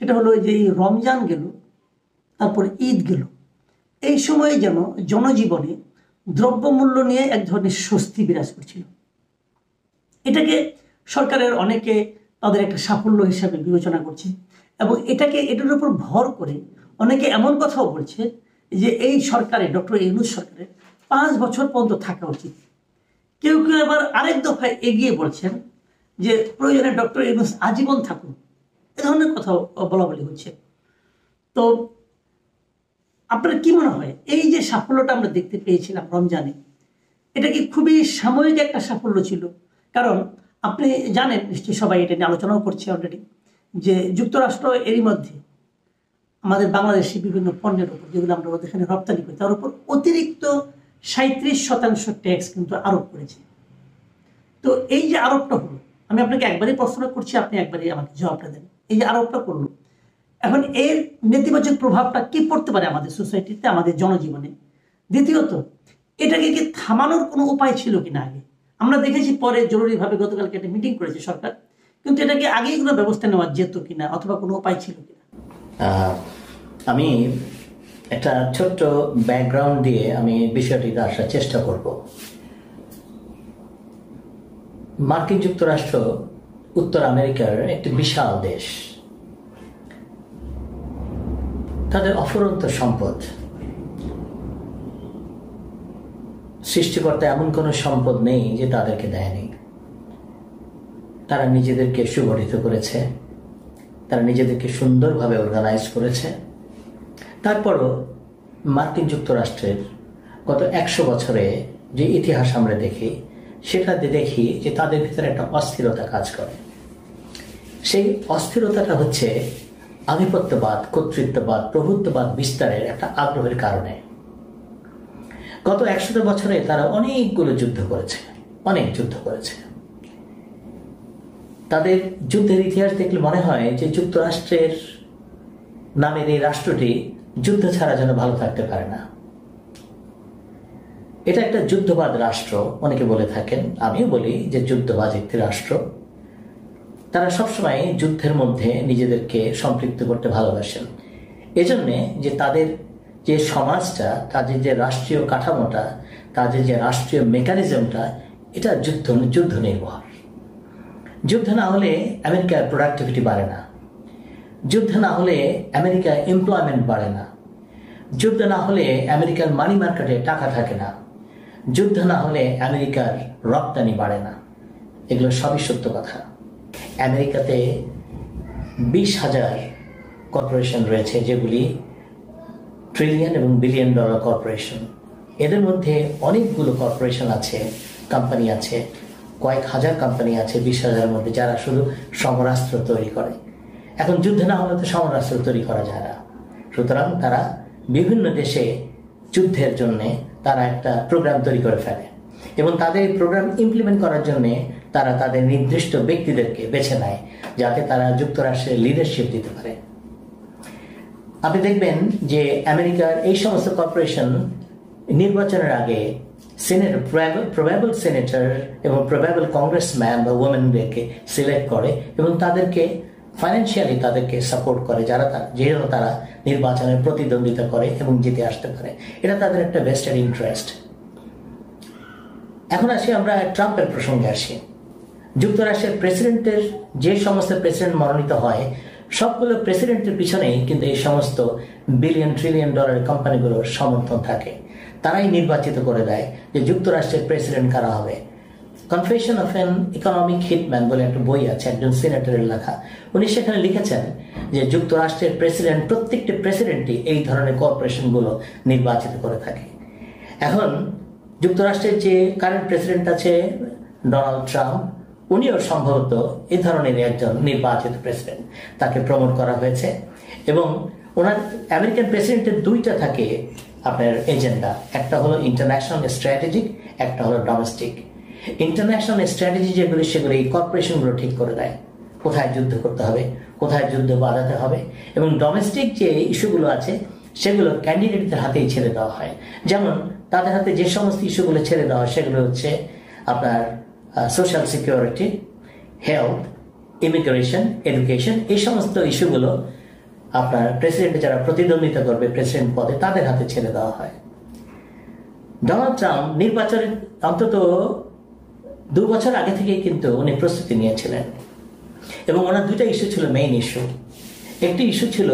সেটা হলো যে এই রমজান গেল, তারপর ঈদ গেল, এই সময়ে যেন জনজীবনে দ্রব্যমূল্য নিয়ে এক ধরনের স্বস্তি বিরাজ করছিল। এটাকে সরকারের অনেকে তাদের একটা সাফল্য হিসাবে বিবেচনা করছে, এবং এটার উপর ভর করে অনেকে এমন কথাও বলছে যে এই সরকারে, ডক্টর ইউনূস সরকারের 5 বছর পর্যন্ত থাকা উচিত। কেউ কেউ আবার আরেক দফায় এগিয়ে বলছেন যে প্রয়োজনে ডক্টর ইউনূস আজীবন থাকুন। এ ধরনের কথা বলা বলি হচ্ছে। তো আপনার কি মনে হয় এই যে সাফল্যটা আমরা দেখতে পেয়েছিলাম রমজানে, এটা কি খুবই সাময়িক একটা সাফল্য ছিল? কারণ আপনি জানেন নিশ্চয়ই, সবাই এটা নিয়ে আলোচনাও করছে অলরেডি, যে যুক্তরাষ্ট্র এরই মধ্যে আমাদের বাংলাদেশি বিভিন্ন পণ্যের উপর, যেগুলো আমরা এখানে রপ্তানি করি, তার উপর অতিরিক্ত 37% ট্যাক্স কিন্তু আরোপ করেছে। তো এই যে আরোপটা হলো, আমি আপনাকে একবারই প্রশ্ন করছি, আপনি একবারই আমাকে জবাবটা দেন। এই যে আরোপটা করলো, এখন এর নেতিবাচক প্রভাবটা কি পড়তে পারে আমাদের সোসাইটিতে, আমাদের জনজীবনে? দ্বিতীয়ত, এটাকে কি থামানোর কোনো উপায় ছিল কিনা আগে? আমরা দেখেছি পরে জরুরিভাবে গতকালকে একটা মিটিং করেছে সরকার, কিন্তু এটাকে আগেই কোনো ব্যবস্থা নেওয়া যেত কিনা, অথবা কোনো উপায় ছিল কিনা? আমি একটা ছোট্ট ব্যাকগ্রাউন্ড দিয়ে আমি বিষয়টিতে আসার চেষ্টা করব। মার্কিন যুক্তরাষ্ট্র উত্তর আমেরিকার একটি বিশাল দেশ। তাদের অফুরন্ত সম্পদ, সৃষ্টিকর্তা এমন কোনো সম্পদ নেই যে তাদেরকে দেয়নি। তারা নিজেদেরকে সুগঠিত করেছে, তারা নিজেদেরকে সুন্দরভাবে অর্গানাইজ করেছে। তারপরও মার্কিন যুক্তরাষ্ট্রের গত 100 বছরে যে ইতিহাস আমরা দেখি, সেটাতে দেখি যে তাদের ভিতরে একটা অস্থিরতা কাজ করে। সেই অস্থিরতাটা হচ্ছে আধিপত্যবাদ, কর্তৃত্ববাদ, প্রভুত্ববাদ বিস্তারের একটা আগ্রহের কারণে। গত 100 বছরে তারা অনেকগুলো যুদ্ধ করেছে, অনেক যুদ্ধ করেছে। তাদের যুদ্ধের ইতিহাস দেখলে মনে হয় যে যুক্তরাষ্ট্রের নামের এই রাষ্ট্রটি যুদ্ধ ছাড়া যেন ভালো থাকতে পারে না। এটা একটা যুদ্ধবাদ রাষ্ট্র অনেকে বলে থাকেন, আমিও বলি যে যুদ্ধবাদ একটি রাষ্ট্র। তারা সবসময় যুদ্ধের মধ্যে নিজেদেরকে সম্পৃক্ত করতে ভালোবাসেন। এজন্যে যে তাদের যে সমাজটা, তাদের যে রাষ্ট্রীয় কাঠামোটা, তাদের যে রাষ্ট্রীয় মেকানিজমটা, এটা যুদ্ধ নির্ভর। যুদ্ধ না হলে আমেরিকার প্রোডাক্টিভিটি বাড়ে না, যুদ্ধ না হলে আমেরিকার এমপ্লয়মেন্ট বাড়ে না, যুদ্ধ না হলে আমেরিকার মানি মার্কেটে টাকা থাকে না, যুদ্ধ না হলে আমেরিকার রপ্তানি বাড়ে না। এগুলো সবই সত্য কথা। আমেরিকাতে 20,000 কর্পোরেশন রয়েছে, যেগুলি ট্রিলিয়ন এবং বিলিয়ন ডলার কর্পোরেশন। এদের মধ্যে অনেকগুলো কর্পোরেশন আছে, কোম্পানি আছে, কয়েক হাজার কোম্পানি আছে 20,000-এর মধ্যে, যারা শুধু সমরাস্ত্র তৈরি করে। এখন যুদ্ধ না হলে তো সমরাস্ত্র তৈরি করা যায় না। সুতরাং তারা বিভিন্ন দেশে যুদ্ধের জন্য তারা একটা প্রোগ্রাম তৈরি করে ফেলে, এবং তাদের প্রোগ্রাম ইমপ্লিমেন্ট করার জন্য তারা তাদের নির্দিষ্ট ব্যক্তিদেরকে বেছে নেয়, যাতে তারা যুক্তরাষ্ট্রের লিডারশিপ দিতে পারে। আপনি দেখবেন যে আমেরিকার এই সমস্ত কর্পোরেশন নির্বাচনের আগে সেনেটর, প্রবাবল সেনেটর এবং প্রবাবল কংগ্রেসম্যান বা ওমেনদেরকে সিলেক্ট করে, এবং তাদেরকে ফাইন্যান্সিয়ালি তাদেরকে সাপোর্ট করে, যেন তারা নির্বাচনে প্রতিদ্বন্দ্বিতা করে এবং জিতে আসতে পারে। এটা তাদের একটা ভেস্টেড ইন্টারেস্ট। এখন আসি আমরা ট্রাম্পের প্রসঙ্গে আসি। যুক্তরাষ্ট্রের প্রেসিডেন্টের যে সমস্ত প্রেসিডেন্ট মনোনীত হয়, সবগুলো প্রেসিডেন্টের পিছনেই কিন্তু এই সমস্ত বিলিয়ন ট্রিলিয়ন ডলারের কোম্পানিগুলোর সমর্থন থাকে। তারাই নির্বাচিত করে দেয় যে যুক্তরাষ্ট্রের প্রেসিডেন্ট কারা হবে। Confession of an economic hitman বলে একটা বই আছে, একজন সিনেটরের লেখা। উনি সেখানে লিখেছেন যে যুক্তরাষ্ট্রের প্রেসিডেন্ট, প্রত্যেকটি প্রেসিডেন্টই এই ধরনের কর্পোরেশনগুলো নির্বাচিত করে থাকে। এখন যুক্তরাষ্ট্রের যে কারেন্ট প্রেসিডেন্ট আছে ডোনাল্ড ট্রাম্প, উনিও সম্ভবত এই ধরনের একজন নির্বাচিত প্রেসিডেন্ট। তাকে প্রমোট করা হয়েছে, এবং ওনার আমেরিকান প্রেসিডেন্টের দুইটা থাকে আপনার এজেন্ডা। একটা হলো ইন্টারন্যাশনাল স্ট্র্যাটেজিক, একটা হলো ডোমেস্টিক। ইন্টারন্যাশনাল স্ট্র্যাটেজি যেগুলি, সেগুলো এই কর্পোরেশনগুলো ঠিক করে দেয় কোথায় যুদ্ধ করতে হবে, কোথায় যুদ্ধ বাধাতে হবে। এবং ডোমেস্টিক যে ইস্যুগুলো আছে, সেগুলো ক্যান্ডিডেটদের হাতেই ছেড়ে দেওয়া হয়। যেমন তাদের হাতে যে সমস্ত ইস্যুগুলো ছেড়ে দেওয়া হয়, সেগুলো হচ্ছে আপনার social security, health, immigration, education. এই সমস্ত ইস্যুগুলো আপনার প্রেসিডেন্টে যারা প্রতিদ্বন্দ্বিতা করবে প্রেসিডেন্ট পদে তাদের হাতে ছেড়ে দেওয়া হয়। ডোনাল্ড ট্রাম্প নির্বাচনের অন্তত 2 বছর আগে থেকেই কিন্তু উনি প্রস্তুতি নিয়েছিলেন এবং ওনার 2টা ইস্যু ছিল মেইন ইস্যু। একটি ইস্যু ছিল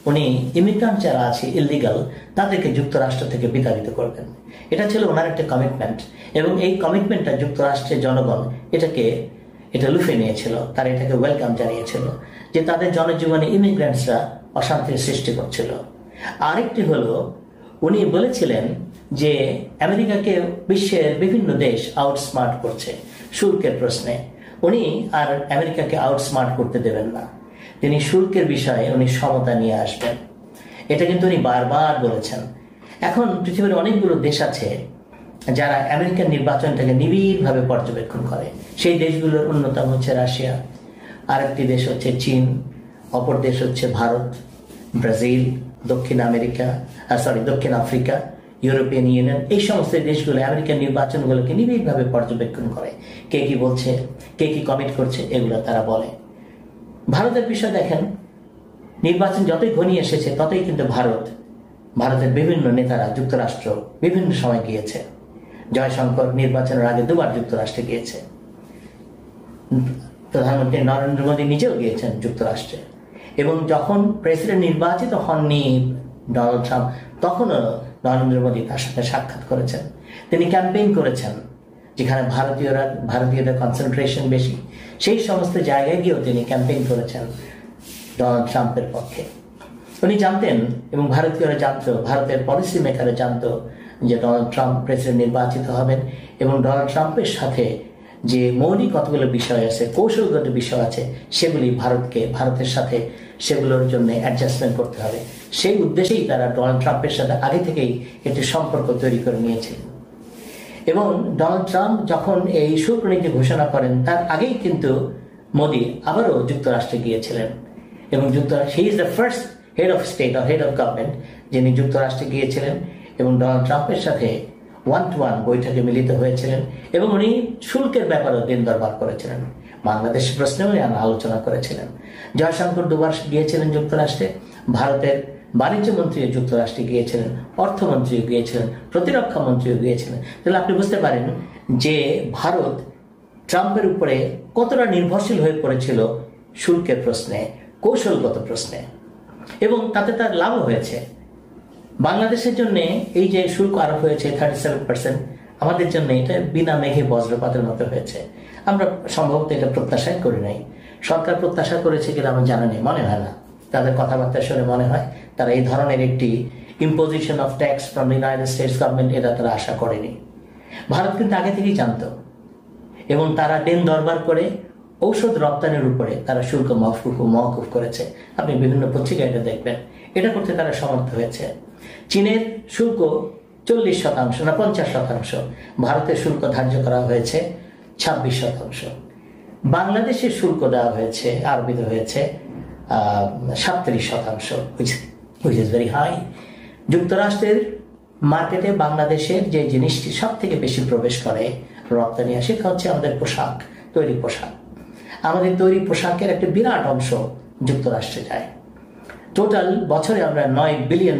উনি ইমিগ্রান্ট যারা আছে ইললিগাল তাদেরকে যুক্তরাষ্ট্র থেকে বিতাড়িত করবেন। এটা ছিল ওনার একটা কমিটমেন্ট এবং এই কমিটমেন্টটা যুক্তরাষ্ট্রের জনগণ এটা লুফে নিয়েছিল, তারা এটাকে ওয়েলকাম জানিয়েছিল যে তাদের জনজীবনে ইমিগ্রেন্টসরা অশান্তির সৃষ্টি করছিল। আরেকটি হলো উনি বলেছিলেন যে আমেরিকাকে বিশ্বের বিভিন্ন দেশ আউটস্মার্ট করছে শুল্কের প্রশ্নে, উনি আর আমেরিকাকে আউটস্মার্ট করতে দেবেন না, তিনি শুল্কের বিষয়ে উনি সমতা নিয়ে আসবেন। এটা কিন্তু উনি বারবার বলেছেন। এখন পৃথিবীর অনেকগুলো দেশ আছে যারা আমেরিকান নির্বাচনটাকে নিবিড়ভাবে পর্যবেক্ষণ করে। সেই দেশগুলোর অন্যতম হচ্ছে রাশিয়া, আরেকটি দেশ হচ্ছে চীন, অপর দেশ হচ্ছে ভারত, ব্রাজিল, দক্ষিণ আফ্রিকা, ইউরোপিয়ান ইউনিয়ন। এই সমস্ত দেশগুলো আমেরিকান নির্বাচনগুলোকে নিবিড়ভাবে পর্যবেক্ষণ করে, কে কি বলছে, কে কি কমিট করছে, এগুলো তারা বলে। ভারতের বিষয় দেখেন, নির্বাচন যতই ঘনিয়ে এসেছে ততই কিন্তু ভারতের বিভিন্ন নেতারা যুক্তরাষ্ট্র বিভিন্ন সময় গিয়েছে। জয়শঙ্কর নির্বাচনের আগে 2 বার যুক্তরাষ্ট্রে গিয়েছে, প্রধানমন্ত্রী নরেন্দ্র মোদী নিজেও গিয়েছেন যুক্তরাষ্ট্রে। এবং যখন প্রেসিডেন্ট নির্বাচিত হননি ডোনাল্ড ট্রাম্প, তখনও নরেন্দ্র মোদী তার সাথে সাক্ষাৎ করেছেন, তিনি ক্যাম্পেইন করেছেন যেখানে ভারতীয়দের কনসেন্ট্রেশন বেশি, সেই সমস্ত জায়গায় গিয়েও তিনি ক্যাম্পেইন করেছেন ডোনাল্ড ট্রাম্পের পক্ষে। উনি জানতেন এবং ভারতীয়রা জানতো, ভারতের পলিসি মেকাররা জানতো যে ডোনাল্ড ট্রাম্প প্রেসিডেন্ট নির্বাচিত হবেন এবং ডোনাল্ড ট্রাম্পের সাথে যে মৌলিক কতগুলো বিষয় আছে, কৌশলগত বিষয় আছে, সেগুলি ভারতের সাথে সেগুলোর জন্য অ্যাডজাস্টমেন্ট করতে হবে। সেই উদ্দেশ্যেই তারা ডোনাল্ড ট্রাম্পের সাথে আগে থেকেই একটি সম্পর্ক তৈরি করে নিয়েছিলেন। এবং ডোনাল্ড ট্রাম্প যখন এই শুল্ক নীতি ঘোষণা করেন তার আগেই কিন্তু মোদী আবারও যুক্তরাষ্ট্রে গিয়েছিলেন এবং he is the first head of state or head of government যিনি যুক্তরাষ্ট্রে গিয়েছিলেন এবং ডোনাল্ড ট্রাম্পের সাথে 1-to-1 বৈঠকে মিলিত হয়েছিলেন এবং উনি শুল্কের ব্যাপারেও দিন দরবার করেছিলেন, বাংলাদেশ প্রশ্নেও আলোচনা করেছিলেন। জয়শঙ্কর 2 বার গিয়েছিলেন যুক্তরাষ্ট্রে, ভারতের বাণিজ্য মন্ত্রী যুক্তরাষ্ট্রে গিয়েছিলেন, অর্থমন্ত্রীও গিয়েছিলেন, প্রতিরক্ষা মন্ত্রীও গিয়েছিলেন। তাহলে আপনি বুঝতে পারেন যে ভারত ট্রাম্পের উপরে কতটা নির্ভরশীল হয়ে পড়েছিল শুল্কের প্রশ্নে, কৌশলগত প্রশ্নে, এবং তাতে তার লাভও হয়েছে। বাংলাদেশের জন্য এই যে শুল্ক আরোপ হয়েছে 37%, আমাদের জন্য এটা বিনা মেঘে বজ্রপাতের মতো হয়েছে। আমরা সম্ভবত এটা প্রত্যাশাই করি নাই। সরকার প্রত্যাশা করেছে কিনা আমার জানা নেই, মনে হয় না। তাদের কথাবার্তা শুনে মনে হয় তারা এই ধরনের একটি imposition of tax from the United states government এটা তারা আশা করেনি। ভারত কিন্তু আগে থেকেই জানতো এবং তারা দিন দরবার করে ঔষধ রপ্তানির উপরে তারা শুল্ক মওকুফ করেছে। আপনি বিভিন্ন পত্রিকায় এটা দেখবেন, এটা করতে তারা সমর্থ হয়েছে। চীনের শুল্ক 40% না 50%, ভারতের শুল্ক ধার্য করা হয়েছে 26%। বাংলাদেশের শুল্ক দেওয়া হয়েছে, আরোপিত হয়েছে 37%, which is very high. যুক্তরাষ্ট্রের মার্কেটে বাংলাদেশের যে জিনিসটি সব থেকে বেশি প্রবেশ করে রপ্তানি, সেটা হচ্ছে আমাদের তৈরি পোশাক। আমাদের তৈরি পোশাকের একটা বিরাট অংশ যুক্তরাষ্ট্রে যায়। টোটাল বছরে আমরা $9 বিলিয়ন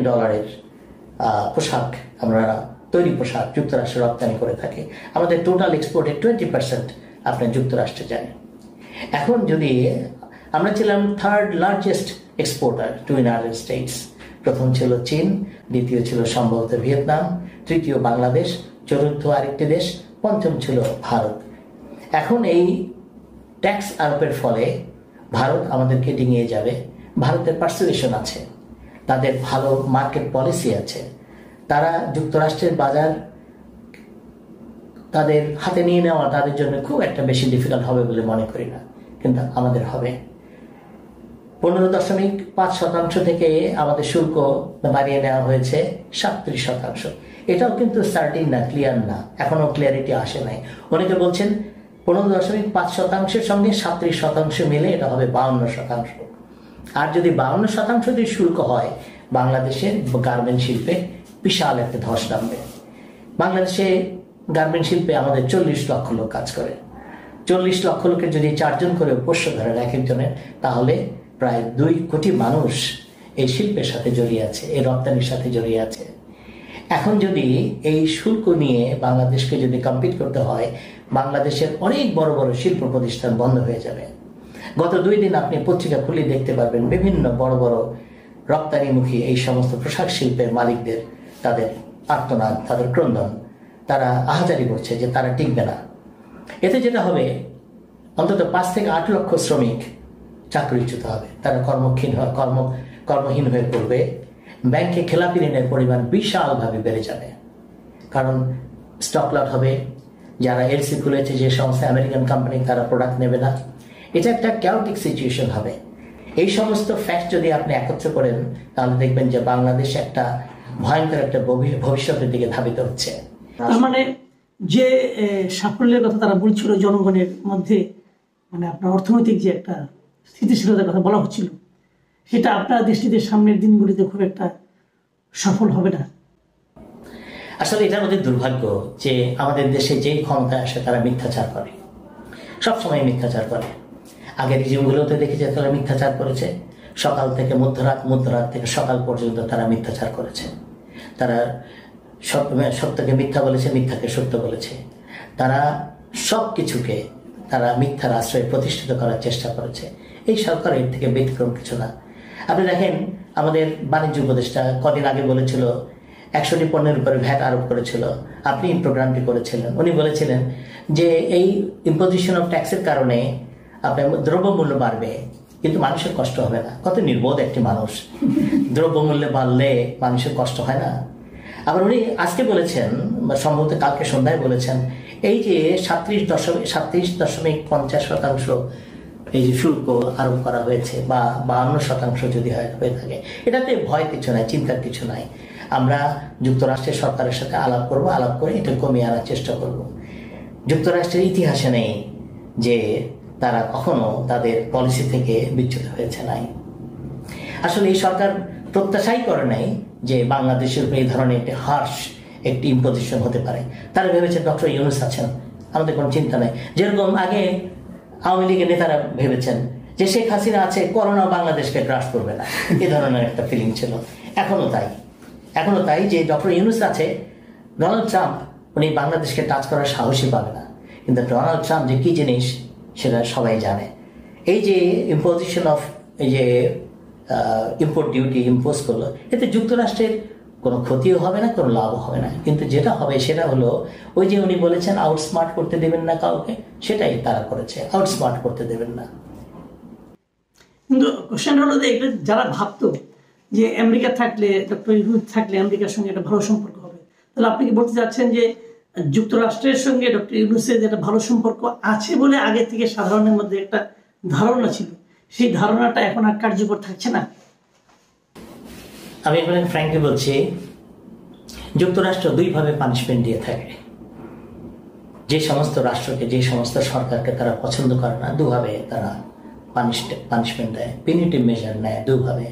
তৈরি পোশাক যুক্তরাষ্ট্রে রপ্তানি করে থাকি। আমাদের টোটাল এক্সপোর্টের 20% আপনার যুক্তরাষ্ট্রে যায়। এখন যদি আমরা ছিলাম 3rd largest exporter to United States, প্রথম ছিল চীন, দ্বিতীয় ছিল সম্ভবত ভিয়েতনাম, তৃতীয় বাংলাদেশ, চতুর্থ আরেকটি দেশ, পঞ্চম ছিল ভারত। এখন এই ট্যাক্স আরোপের ফলে ভারত আমাদেরকে ডিঙিয়ে যাবে। ভারতের পার্সুয়েশন আছে, তাদের ভালো মার্কেট পলিসি আছে, তারা যুক্তরাষ্ট্রের বাজার তাদের হাতে নিয়ে নেওয়া তাদের জন্য খুব একটা বেশি ডিফিকাল্ট হবে বলে মনে করি না, কিন্তু আমাদের হবে। 15.5% থেকে আমাদের শুল্ক বাড়িয়ে নেওয়া হয়েছে 37%। এটাও কিন্তু সার্টিন না, ক্লিয়ার না, এখনো ক্লিয়ারিটি আসে নাই। অনেকে বলছেন 15.5%-এর সঙ্গে 37% মিলে এটা হবে 52%। আর যদি 52% শুল্ক হয়, বাংলাদেশের গার্মেন্ট শিল্পে বিশাল একটা ধস নামবে। বাংলাদেশে গার্মেন্ট শিল্পে আমাদের 40 লক্ষ লোক কাজ করে। 40 লক্ষ লোকের যদি 4 জন করে পোষ্য ধরেন এক একজনের, তাহলে প্রায় 2 কোটি মানুষ এই শিল্পের সাথে জড়িয়ে আছে, এই রপ্তানির সাথে জড়িয়ে আছে। এখন যদি এই শুল্ক নিয়ে বাংলাদেশকে যদি কম্পিট করতে হয়, বাংলাদেশের অনেক বড় বড় শিল্প প্রতিষ্ঠান বন্ধ হয়ে যাবে। গত 2 দিন আপনি পত্রিকা খুলে দেখতে পারবেন বিভিন্ন বড় বড় রপ্তানিমুখী এই সমস্ত পোশাক শিল্পের মালিকদের তাদের আর্তনাদ, তাদের ক্রন্দন, তারা আহাজারি করছে যে তারা টিকবে না। এতে যেটা হবে, অন্তত 5 থেকে 8 লক্ষ শ্রমিক চাকরিচ্যুত হবে, তারা কর্মহীন হয়ে পড়বে। ব্যাংকে খেলাপি ঋণের পরিমাণ বিশালভাবে বেড়ে যাবে, কারণ স্টক লট হবে। যারা এলসি খুলেছে যে সমস্ত আমেরিকান কোম্পানি, তারা প্রোডাক্ট নেবে না। এটা একটা ক্যাওটিক সিচুয়েশন হবে। এই সমস্ত ফ্যাক্ট যদি আপনি একত্র করেন, তাহলে দেখবেন যে বাংলাদেশ একটা ভয়ঙ্কর একটা ভবিষ্যতের দিকে ধাবিত হচ্ছে। তার মানে যে সাফল্যের কথা তারা বলছিল জনগণের মধ্যে, মানে আপনার অর্থনৈতিক যে একটা স্থিতিশীলতার কথা বলা হচ্ছিল, সেটা আপনার দৃষ্টিতে সামনের দিনগুলিতে খুব একটা সফল হবে না। আসলে এটা আমাদের দুর্ভাগ্য যে আমাদের দেশে যেই ক্ষমতায় আসে তারা মিথ্যাচার করে, সবসময় মিথ্যাচার করে। আগের রিজিমগুলোতে দেখেছে তারা মিথ্যাচার করেছে, সকাল থেকে মধ্যরাত, মধ্যরাত থেকে সকাল পর্যন্ত তারা মিথ্যাচার করেছে। তারা সত্যকে মিথ্যা বলেছে, মিথ্যাকে সত্য বলেছে। তারা সব কিছুকে তারা মিথ্যার আশ্রয়ে প্রতিষ্ঠিত করার চেষ্টা করেছে। এই সরকার এর থেকে ব্যতিক্রম কিছু না। আপনি দেখেন, আমাদের বাণিজ্য উপদেষ্টা কদিন আগে বলেছিল 100টি পণ্যের উপরে ভ্যাট আরোপ করেছিল। আপনি প্রোগ্রামটি করেছিলেন। উনি বলেছিলেন যে এই ইম্পোজিশন অফ ট্যাক্সের কারণে আপনার দ্রব্যমূল্য বাড়বে, কিন্তু মানুষের কষ্ট হবে না। কত নির্বোধ একটি মানুষ! দ্রব্যমূল্য বাড়লে মানুষের কষ্ট হয় না। আবার উনি আজকে বলেছেন, বা সম্ভবত কালকে সন্ধ্যায় বলেছেন, এই যে 37.50% এই যে শুল্ক আরোপ করা হয়েছে, বা 52% যদি হয়ে থাকে, এটাতে ভয় কিছু নাই, চিন্তার কিছু নাই। আমরা যুক্তরাষ্ট্রের সরকারের সাথে আলাপ করব, আলাপ করে এটা কমিয়ে আনার চেষ্টা করব। যুক্তরাষ্ট্রের ইতিহাসে নেই যে তারা কখনো তাদের পলিসি থেকে বিচ্যুত হয়েছে নাই। আসলে এই সরকার প্রত্যাশাই করে নাই যে বাংলাদেশের এই ধরনের একটি হার্শ একটি ইম্পোজিশন হতে পারে। তারা ভেবেছে ডক্টর ইউনূস আছেন, আমাদের কোনো চিন্তা নাই। যেরকম আগে আওয়ামী লীগের নেতারা ভেবেছেন যে শেখ হাসিনা আছে, করোনা বাংলাদেশকে গ্রাস করবে না, এ ধরনের একটা ফিলিং ছিল। এখনো তাই যে ডক্টর ইউনূস আছে, ডোনাল্ড ট্রাম্প উনি বাংলাদেশকে টাচ করার সাহসই পাবে না। কিন্তু ডোনাল্ড ট্রাম্প যে কি জিনিস সেটা সবাই জানে। এই যে ইম্পোজিশন অফ এই যে ইম্পোর্ট ডিউটি ইম্পোজ করলো, এতে যুক্তরাষ্ট্রের কোনো ক্ষতিও হবে না, কোনো লাভও হবে না। কিন্তু যেটা হবে সেটা হলো, ওই যে উনি বলেছেন আউটস্মার্ট করতে দেবেন না কাউকে, সেটাই তারা করেছে, আউটস্মার্ট করতে দেবেন না। কিন্তু কোশ্চেন হলো যে এটা যারা ভাবতো যে আমেরিকা থাকলে, ডক্টর ইউনূস থাকলে আমেরিকার সঙ্গে একটা ভালো সম্পর্ক হবে, তাহলে আপনি কি বলতে চাচ্ছেন যে যুক্তরাষ্ট্রের সঙ্গে ডক্টর ইউনূসের যেটা ভালো সম্পর্ক আছে বলে আগে থেকে সাধারণের মধ্যে একটা ধারণা ছিল, সেই ধারণাটা এখন আর কার্যকর থাকছে না? আমি এখানে ফ্র্যাঙ্কলি বলছি, যুক্তরাষ্ট্র 2 ভাবে পানিশমেন্ট দিয়ে থাকে। যে সমস্ত রাষ্ট্রকে, যে সমস্ত সরকারকে তারা পছন্দ করে না, 2 ভাবে তারা পানিশমেন্ট দেয়, পিনিটিভ মেজার নেয় 2 ভাবে।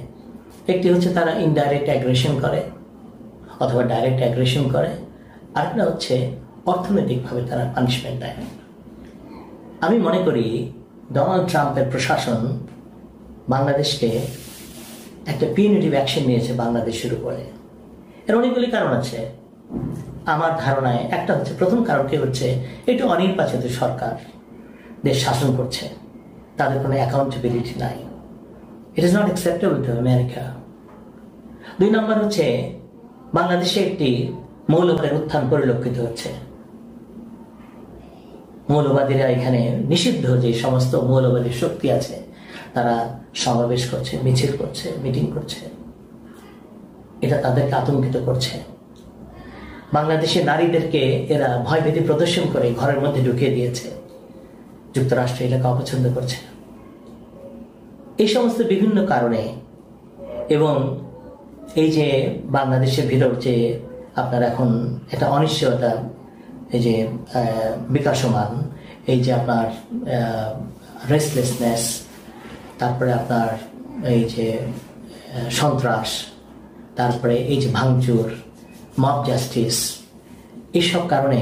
একটি হচ্ছে তারা ইনডাইরেক্ট অ্যাগ্রেশন করে অথবা ডাইরেক্ট অ্যাগ্রেশন করে, আরেকটা হচ্ছে অর্থনৈতিকভাবে তারা পানিশমেন্ট দেয়। আমি মনে করি ডোনাল্ড ট্রাম্পের প্রশাসন বাংলাদেশকে একটা পিউনিটিভ অ্যাকশন নিয়েছে বাংলাদেশের উপরে। এর অনেকগুলি কারণ আছে আমার ধারণায়। একটা হচ্ছে, প্রথম কারণটি হচ্ছে এটা অনির্বাচিত সরকার দেশ শাসন করছে, তাদের কোনো অ্যাকাউন্টেবিলিটি নাই। It is not acceptable to America. 2 নম্বর হচ্ছে, বাংলাদেশে একটি মৌলবাদের উত্থান পরিলক্ষিত হচ্ছে। মৌলবাদীরা এখানে নিষিদ্ধ যে সমস্ত মৌলবাদী শক্তি আছে, তারা সমাবেশ করছে, মিছিল করছে, মিটিং করছে। এটা তাদেরকে আতঙ্কিত করছে। বাংলাদেশে নারীদেরকে এরা ভয়ভীতি প্রদর্শন করে ঘরের মধ্যে ঢুকিয়ে দিয়েছে। যুক্তরাষ্ট্র এটাকে অপছন্দ করছে। এই সমস্ত বিভিন্ন কারণে, এবং এই যে বাংলাদেশের ভিতর যে আপনার এখন একটা অনিশ্চয়তা এই যে বিকাশমান, এই যে আপনার রেস্টলেসনেস, তারপরে আপনার এই যে সন্ত্রাস, তারপরে এই যে ভাঙচুর, মব জাস্টিস, এইসব কারণে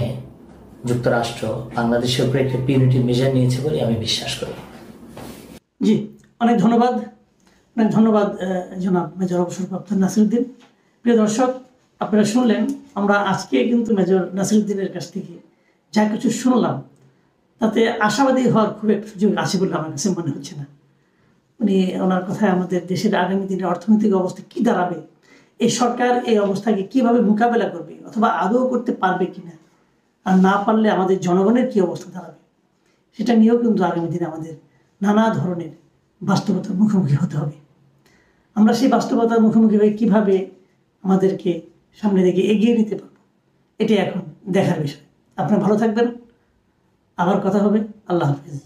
যুক্তরাষ্ট্র বাংলাদেশের উপরে একটি পিউনিটিভ মেজার নিয়েছে বলে আমি বিশ্বাস করি। জি, অনেক ধন্যবাদ অনেক ধন্যবাদ জনাব মেজর অবসরপ্রাপ্ত নাসিরউদ্দিন। প্রিয় দর্শক, আপনারা শুনলেন, আমরা আজকে কিন্তু মেজর নাসিরউদ্দিনের কাছ থেকে যা কিছু শুনলাম তাতে আশাবাদী হওয়ার খুব একটা সুযোগ আছে বলে আমার কাছে মনে হচ্ছে না। ওনার কথায় আমাদের দেশের আগামী দিনের অর্থনৈতিক অবস্থা কি দাঁড়াবে, এই সরকার এই অবস্থাকে কিভাবে মোকাবেলা করবে অথবা আদৌ করতে পারবে কিনা, আর না পারলে আমাদের জনগণের কি অবস্থা দাঁড়াবে, সেটা নিয়েও কিন্তু আগামী দিনে আমাদের নানা ধরনের বাস্তবতার মুখোমুখি হতে হবে। আমরা সেই বাস্তবতার মুখোমুখি হয়ে কীভাবে আমাদেরকে সামনে দিকে এগিয়ে নিতে পারবো, এটাই এখন দেখার বিষয়। আপনারা ভালো থাকবেন, আবার কথা হবে। আল্লাহ হাফিজ।